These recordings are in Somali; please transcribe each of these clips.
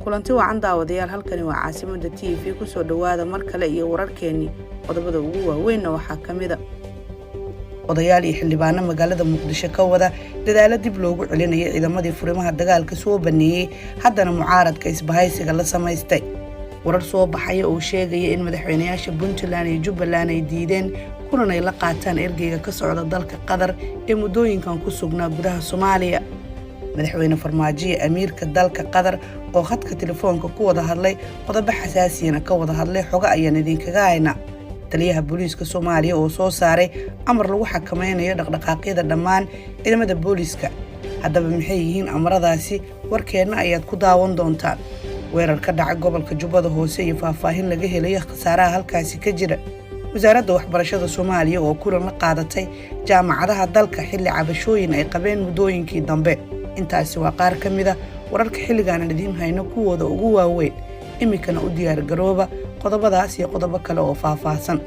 kulanti wacan daawadayaal halkani waa caasimada TV ku soo dhawaada mar kale iyo wararkeeni qodobada ugu waaweyn waxaa kamida odayaal iyo xildhibaano magaalada Muqdisho ka wada dadaalo dib loogu celinayo ciidamadii furimaha dagaalka soo baneeyay haddana mucaaradka isbahaysiga la samaystay warar soo baxay oo sheegaya in madaxweynayaasha Puntland iyo Jubbaland ay diideen kulan ay la qaataan ergeyga ka socda dalka Qatar ee muddooyinkan ku sugnaa gudaha Soomaaliya madaxweyne Farmaajo amiirka dalka Qatar oo khadka telefoonka ku wada hadlay qodobo xasaasiyana ka wada hadlay xoga ayaan idinkaga haynaa taliyaha booliiska Soomaaliya oo soo saaray amar lagu xakameynayo dhaqdhaqaaqyada dhammaan ciidamada booliiska haddaba maxay yihiin amaradaasi warkeena ayaad ku daawan doontaan weerar ka dhacay gobolka Jubbada Hoose iyo faahfaahin laga helay khasaaraha halkaasi ka jira wasaaradda waxbarashada Soomaaliya oo kulan la qaadatay jaamacadaha dalka xilli cabashooyin ay qabeen muddooyinkii dambe intaasi waa qaar ka mid ah wararka xilligan idin hayno kuwooda ugu waaweyn imikana u diyaar garooba qodobadaas iyo qodobo kale oo faahfaahsan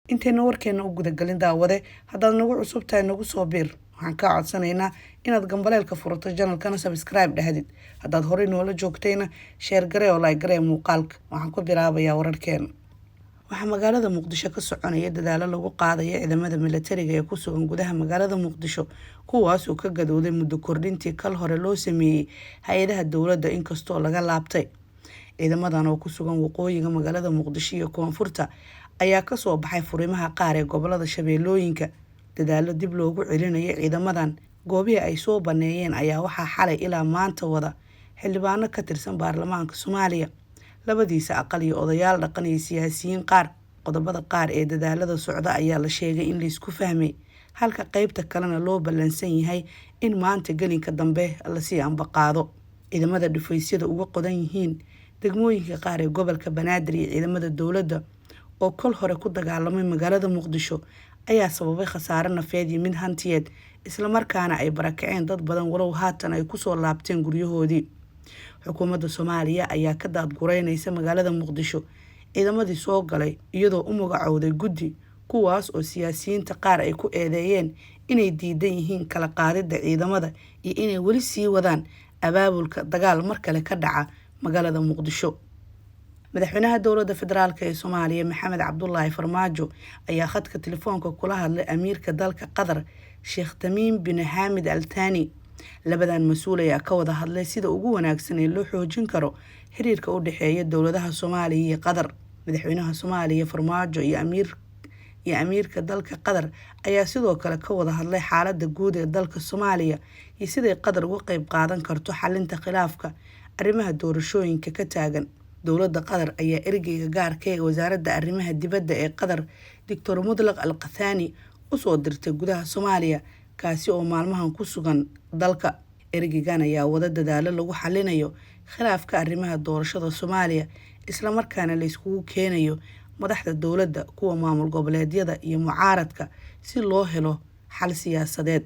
intayna warkeena u gudagalin daawade haddaad nagu cusub tahay nagu soo biir waxaan ka codsanaynaa inaad gambaleelka furato channelkana subscribe dhahdid haddaad horey noola joogtayna share garee oo like garee muuqaalka waxaan ku bilaabayaa wararkeena waxaa magaalada Muqdisho ka soconaya dadaalo lagu qaadayo ciidamada militariga ee ku sugan gudaha magaalada Muqdisho kuwaas oo ka gadooday muddo kordhintii kal hore loo sameeyay hay'adaha dawladda inkastoo laga laabtay ciidamadan oo ku sugan waqooyiga magaalada Muqdisho iyo koonfurta ayaa ka soo baxay furimaha qaar ee gobolada Shabeellooyinka dadaalo dib loogu celinayo ciidamadan goobihii ay soo baneeyeen ayaa waxaa xalay ilaa maanta wada xildhibaano ka tirsan baarlamaanka Soomaaliya labadiisa aqal iyo odayaal dhaqan iyo siyaasiyiin qaar qodobada qaar ee dadaalada socda ayaa la sheegay in la isku fahmay halka qaybta kalena loo ballansan yahay in maanta gelinka dambe la sii ambaqaado ciidamada dhufaysyada uga qodan yihiin degmooyinka qaar ee gobolka Banaadir iyo ciidamada dawladda oo kol hore ku dagaalamay magaalada Muqdisho ayaa sababay khasaare nafeed iyo mid hantiyeed isla markaana ay barakaceen dad badan walow haatan ay ku soo laabteen guryahoodii xukuumadda Soomaaliya ayaa ka daadgureynaysa magaalada Muqdisho ciidamadii soo galay iyadoo u magacowday guddi kuwaas oo siyaasiyiinta qaar ay ku eedeeyeen inay diidan yihiin kala qaadida ciidamada iyo inay weli sii wadaan abaabulka dagaal mar kale ka dhaca magaalada Muqdisho madaxweynaha dowladda federaalka ee Soomaaliya Maxamed Cabdullaahi Farmaajo ayaa khadka telefoonka kula hadlay amiirka dalka Qatar Sheikh Tamiim bin Hamad Al Thani labadan mas'uul ayaa ka wada hadlay sida ugu wanaagsan ee loo xoojin karo xiriirka u dhaxeeya dawladaha Soomaaliya iyo Qatar madaxweynaha Soomaaliya Farmaajo iyo amiirka dalka Qatar ayaa sidoo kale ka wada hadlay xaaladda guud ee dalka Soomaaliya iyo sida Qatar uga qayb qaadan karto xalinta khilaafka arrimaha doorashooyinka ka taagan dawladda Qatar ayaa ergeyga gaarka ee wasaaradda arrimaha dibadda ee Qatar Dr. Mudlaq Al Qathani u soo dirtay gudaha Soomaaliya kaasi oo maalmahan ku sugan dalka ergeygan ayaa wada dadaalo lagu xalinayo khilaafka arrimaha doorashada Soomaaliya isla markaana la iskugu keenayo madaxda dawladda kuwa maamul goboleedyada iyo mucaaradka si loo helo xal siyaasadeed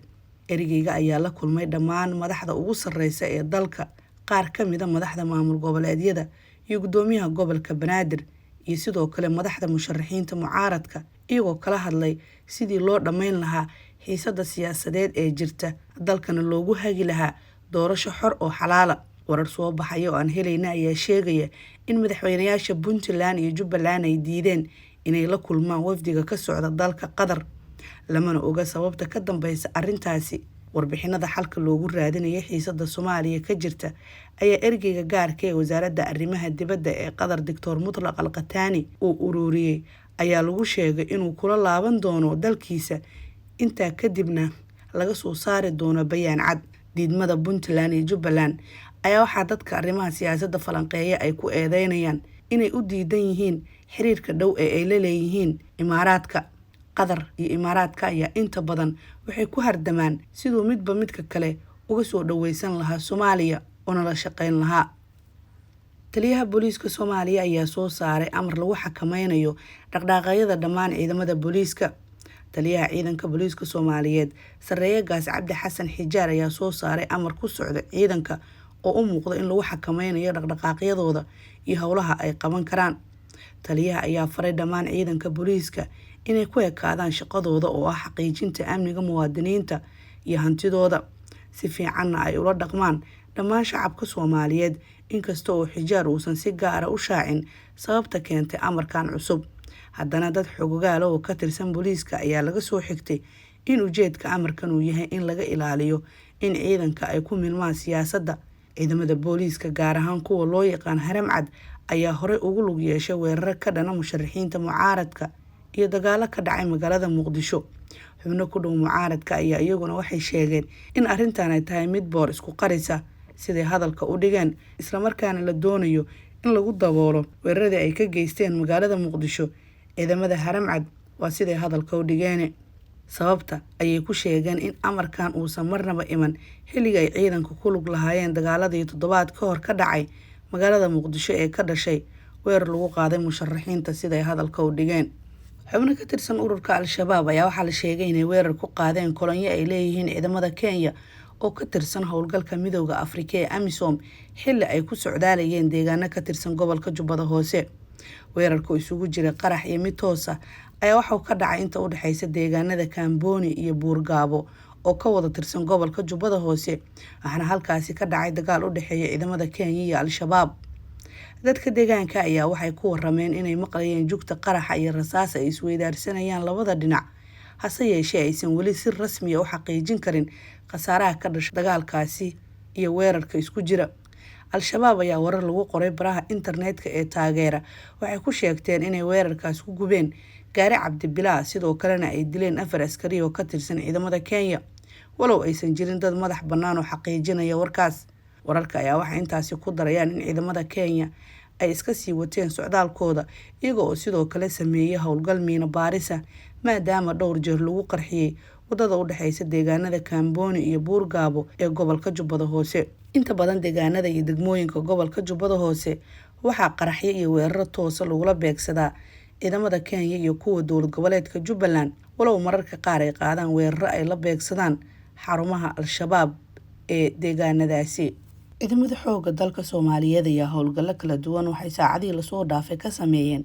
ergeyga ayaa la kulmay dhammaan madaxda ugu sarreysa ee dalka qaar ka mid ah madaxda maamul goboleedyada iyo gudoomiyaha gobolka Banaadir iyo sidoo kale madaxda musharaxiinta mucaaradka iyagoo kala hadlay sidii loo dhameyn lahaa xiisada siyaasadeed ee jirta dalkana loogu hagi lahaa doorasho xor oo xalaal warar soo baxay oo aan helayna ayaa sheegaya in madaxweynayaasha Puntland iyo Jubbaland ay diideen inay la kulmaan wafdiga ka socda dalka Qatar lamana oga sababta ka dambaysa arintaasi warbixinada xalka loogu raadinayo xiisada Soomaaliya ka jirta ayaa ergeyga gaarka ee wasaaradda arrimaha dibadda ee Qatar Dr. Mudlaq Al Qathani uu ururiyay ayaa lagu sheegay inuu kula laaban doono dalkiisa inta kadibna laga soo saari doono bayaan cad diidmada Puntland iyo Jubbaland ayaa waxa dadka arrimaha siyaasadda falanqeeya ay ku eedeynayaan inay u diidan yihiin xiriirka dhow ee ay la leeyihiin Imaaraadka Qatar iyo Imaaraadka ayaa inta badan waxay ku hardamaan sidoo midba midka kale uga soo dhaweysan lahaa Soomaaliya oo la shaqeyn lahaa taliyaha booliiska Soomaaliya ayaa soo saaray amar lagu xakameynayo dhaqdhaqaaqyada dhammaan ciidamada booliiska taliyaha ciidanka booliiska Soomaaliyeed Sareeye Gaas Cabdi Xasan Xijaar ayaa soo saaray amar ku socda ciidanka oo u muuqda in lagu xakameynayo dhaqdhaqaaqyadooda iyo howlaha ay qaban karaan taliyaha ayaa faray dhammaan ciidanka booliiska inay ku ekaadaan shaqadooda oo ah xaqiijinta amniga muwaadiniinta iyo hantidooda si fiicanna ay ula dhaqmaan dhammaan shacabka Soomaaliyeed inkasta oo xijaar uusan si gaar ah u shaacin sababta keentay amarkan cusub. Haddana dad xogogaal oo ka tirsan booliiska ayaa laga soo xigtay in ujeedka amarkan uu yahay in laga ilaaliyo in ciidanka ay ku milmaan siyaasadda. Ciidamada booliiska gaar ahaan kuwa loo yaqaan Haramcad ayaa horey ugu lug yeeshay weerar ka dhana musharaxiinta mucaaradka iyo dagaalo ka dhacay magaalada Muqdisho. Xubno ku dhow mucaaradka ayaa iyaguna waxay sheegeen in arrintan ay tahay mid boor isku qarisa siday hadalka u dhigeen, isla markaana la doonayo in lagu daboolo weeraradii ay ka geysteen magaalada Muqdisho. Ciidamada Haramcad waa siday hadalka u dhigeen. Sababta ayay ku sheegeen in amarkan uusan marnaba iman xilliga ay ciidanku ku lug lahaayeen dagaaladii toddobaad ka hor ka dhacay magaalada Muqdisho ee ka dhashay weerar lagu qaaday musharaxiinta siday hadalka u dhigeen. Xubno ka tirsan ururka Al-Shabaab ayaa waxaa la sheegay inay weerar ku qaadeen kolonyo ay leeyihiin ciidamada Kenya oo ka tirsan howlgalka Midowga Afrika ee AMISOM xilli ay ku socdaalayeen deegaano ka tirsan gobolka Jubbada Hoose. Weerarka isugu jira qarax iyo mid toos ah ayaa waxa uu ka dhacay inta u dhaxaysa deegaanada Kamboni iyo Buurgaabo oo ka wada tirsan gobolka Jubbada Hoose, waxaana halkaasi ka dhacay dagaal u dhaxeeya ciidamada Kenya iyo Al-Shabaab. Dadka deegaanka ayaa waxay ku warameen inay maqlayeen jugta qaraxa iyo rasaas ay isweydaarsanayaan labada dhinac, hase yeeshee aysan weli si rasmi ah u xaqiijin karin khasaaraha ka dhashay dagaalkaasi iyo weerarka isku jira. Al-Shabaab ayaa warar lagu qoray baraha internetka ee taageera waxay ku sheegteen inay weerarkaas ku gubeen gaari cabdibilaa, sidoo kalena ay dileen 4 askari oo ka tirsan ciidamada Kenya, walow aysan jirin dad madax bannaan oo xaqiijinaya warkaas. Wararka ayaa waxay intaasi ku darayaan in ciidamada Kenya ay iska sii wateen socdaalkooda iyaga oo sidoo kale sameeyay howlgal miino baaris ah maadaama dhowr jeer lagu qarxiyay wadada u dhaxaysa deegaanada Kamboni iyo Buurgaabo ee gobolka Jubbada Hoose. Inta badan deegaanada iyo degmooyinka gobolka Jubbada Hoose waxaa qaraxyo iyo weeraro toos ah lagula beegsadaa ciidamada Kenya iyo kuwa dowlad goboleedka Jubbaland, walow mararka qaar ay qaadaan weeraro ay la beegsadaan xarumaha Al-Shabaab ee deegaanadaasi. Ciidamada xoogga dalka Soomaaliyeed ayaa howlgallo kala duwan waxay saacadihii lasoo dhaafay ka sameeyeen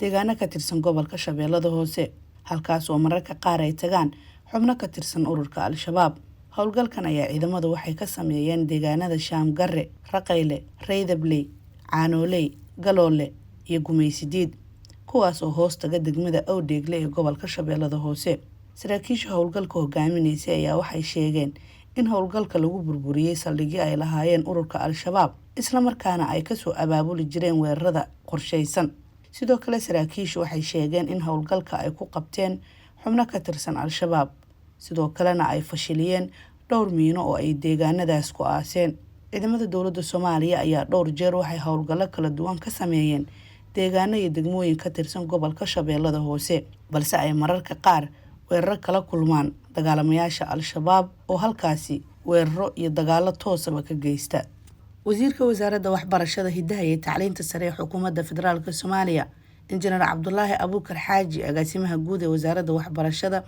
deegaano ka tirsan gobolka Shabeellada Hoose, halkaas oo mararka qaar ay tagaan xubno ka tirsan ururka Al-Shabaab. Howlgalkan ayaa ciidamadu waxay ka sameeyeen deegaanada Shaamgarre, Raqayle, Reydable, Caanooley, Galoole iyo Gumaysidiid, kuwaas oo hoos taga degmada Awdeegle ee gobolka Shabeellada Hoose. Saraakiisha howlgalka hogaaminaysa ayaa waxay sheegeen in howlgalka lagu burburiyay saldhigyo ay lahaayeen ururka Al-Shabaab, isla markaana ay kasoo abaabuli jireen weerarada qorshaysan. Sidoo kale saraakiishu waxay sheegeen in howlgalka ay ku qabteen xubno ka tirsan Al-Shabaab, sidoo kalena ay fashiliyeen dhowr miino oo ay deegaanadaas ku aaseen. Ciidamada dowladda Soomaaliya ayaa dhowr jeer waxay howlgallo kala duwan ka sameeyeen deegaano iyo degmooyin ka tirsan gobolka Shabeellada Hoose, balse ay mararka qaar weeraro kala kulmaan dagaalamayaasha Al-Shabaab oo halkaasi weeraro iyo dagaalo toosaba ka geysta. Wasiirka Wasaaradda Waxbarashada, Hidaha iyo Tacliinta Sare ee Xukuumadda Federaalka Soomaaliya, Injineer Cabdulaahi Abuukar Xaaji, agaasimaha guud ee Wasaaradda Waxbarashada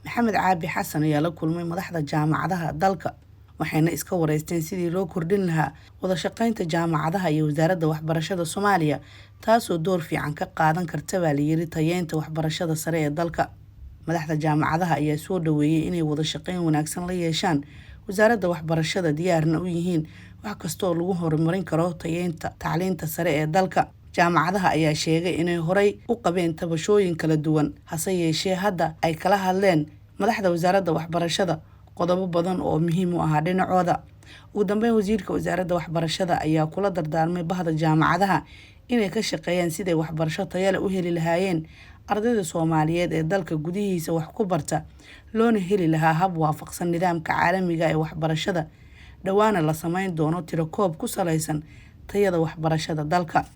Maxamed Caabi Xasan ayaa la kulmay madaxda jaamacadaha dalka, waxayna iska wareysteen sidii loo kordhin lahaa wada shaqeynta jaamacadaha iyo Wasaaradda Waxbarashada Soomaaliya, taasoo door fiican ka qaadan karta baa la yiri tayeynta waxbarashada sare ee dalka. Madaxda jaamacadaha ayaa soo dhaweeyay inay wada shaqeyn wanaagsan la yeeshaan Wasaaradda Waxbarashada, diyaarna u yihiin wax kasta oo lagu horumarin karo tayeynta tacliinta sare ee dalka. Jaamacadaha ayaa sheegay inay horey u qabeen tabashooyin kala duwan, hase yeeshee hadda ay kala hadleen madaxda Wasaaradda Waxbarashada qodobo badan oo muhiim u ah dhinacooda. Ugu dambeyn, wasiirka Wasaaradda Waxbarashada ayaa kula dardaarmay bahda jaamacadaha inay ka shaqeeyaan sidii waxbarasho tayo leh u heli lahaayeen ardayda Soomaaliyeed ee dalka gudihiisa wax ku barta, loona heli lahaa hab waafaqsan nidaamka caalamiga ee waxbarashada. Dhawaana la sameyn doono tirakoob ku saleysan tayada waxbarashada dalka.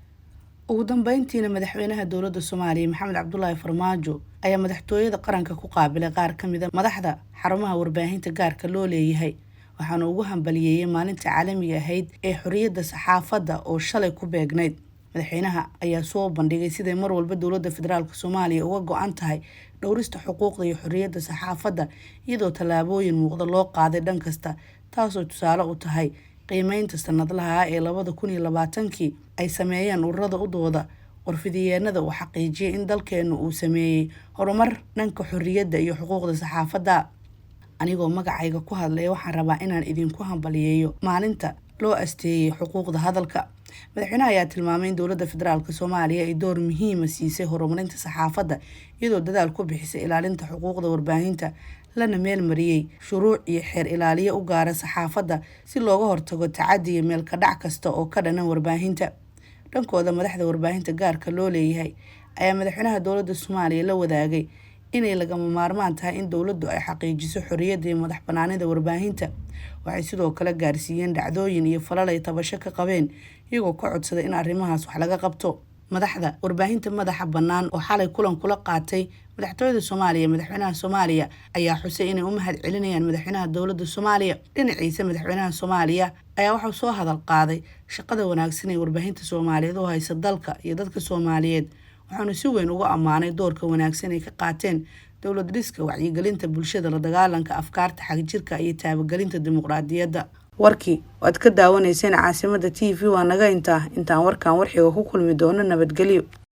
Ugu dambeyntiina, madaxweynaha dowladda Soomaaliya Maxamed Cabdulaahi Farmaajo ayaa madaxtooyada qaranka ku qaabilay qaar ka mid ah madaxda xarumaha warbaahinta gaarka loo leeyahay, waxaana ugu hambalyeeyay maalinta caalamiga ahayd ee xorriyadda saxaafadda oo shalay ku beegnayd. Madaxweynaha ayaa soo bandhigay siday mar walba dowladda federaalka Soomaaliya uga go'an tahay dhowrista xuquuqda iyo xorriyadda saxaafadda, iyadoo tallaabooyin muuqda loo qaaday dhan kasta, taasoo tusaale u tahay qiimeynta sanadlaha ah ee 2020 ay sameeyeen ururada u dooda warfidiyeenada uu xaqiijiyay in dalkeenu uu sameeyay horumar dhanka xorriyadda iyo xuquuqda saxaafadda. anigoo magacayga ku hadlaya waxaan rabaa inaan idinku hambaliyeeyo maalinta loo asteeyay xuquuqda hadalka. Madaxweynaha ayaa tilmaamay in dowladda federaalka Soomaaliya ay door muhiim ah siisay horumarinta saxaafadda iyadoo dadaal ku bixisay ilaalinta xuquuqda warbaahinta lana meel mariyay shuruuc iyo xeer ilaaliye u gaara saxaafadda si looga hortago tacaddi iyo meel ka dhac kasta oo ka dhanan warbaahinta. Dhankooda madaxda warbaahinta gaarka loo leeyahay ayaa madaxweynaha dowladda Soomaaliya la wadaagay inay lagama maarmaan tahay in dowladdu ay xaqiijiso xorriyadda iyo madax bannaanida warbaahinta. Waxay sidoo kale gaarsiiyeen dhacdooyin iyo falal ay tabasho ka qabeen iyagoo ka codsaday in arrimahaas wax laga qabto. Madaxda warbaahinta madaxa bannaan oo xalay kulan kula qaatay madaxtooyada Soomaaliya madaxweynaha Soomaaliya ayaa xusay inay u mahad celinayaan madaxweynaha dowladda Soomaaliya. Dhinaciisa madaxweynaha Soomaaliya ayaa wuxuu soo hadal qaaday shaqada wanaagsan ee warbaahinta Soomaaliyeed oo haysa dalka iyo dadka Soomaaliyeed, waxaana si weyn uga ammaanay doorka wanaagsan ay ka qaateen dowlad dhiska, wacyigelinta bulshada, la dagaalanka afkaarta xagjirka iyo taabagelinta dimuqraadiyadda. Warkii waad ka daawanayseen Caasimada TV waa naga intaan warkan warxiga ku kulmi doono nabadgelyo.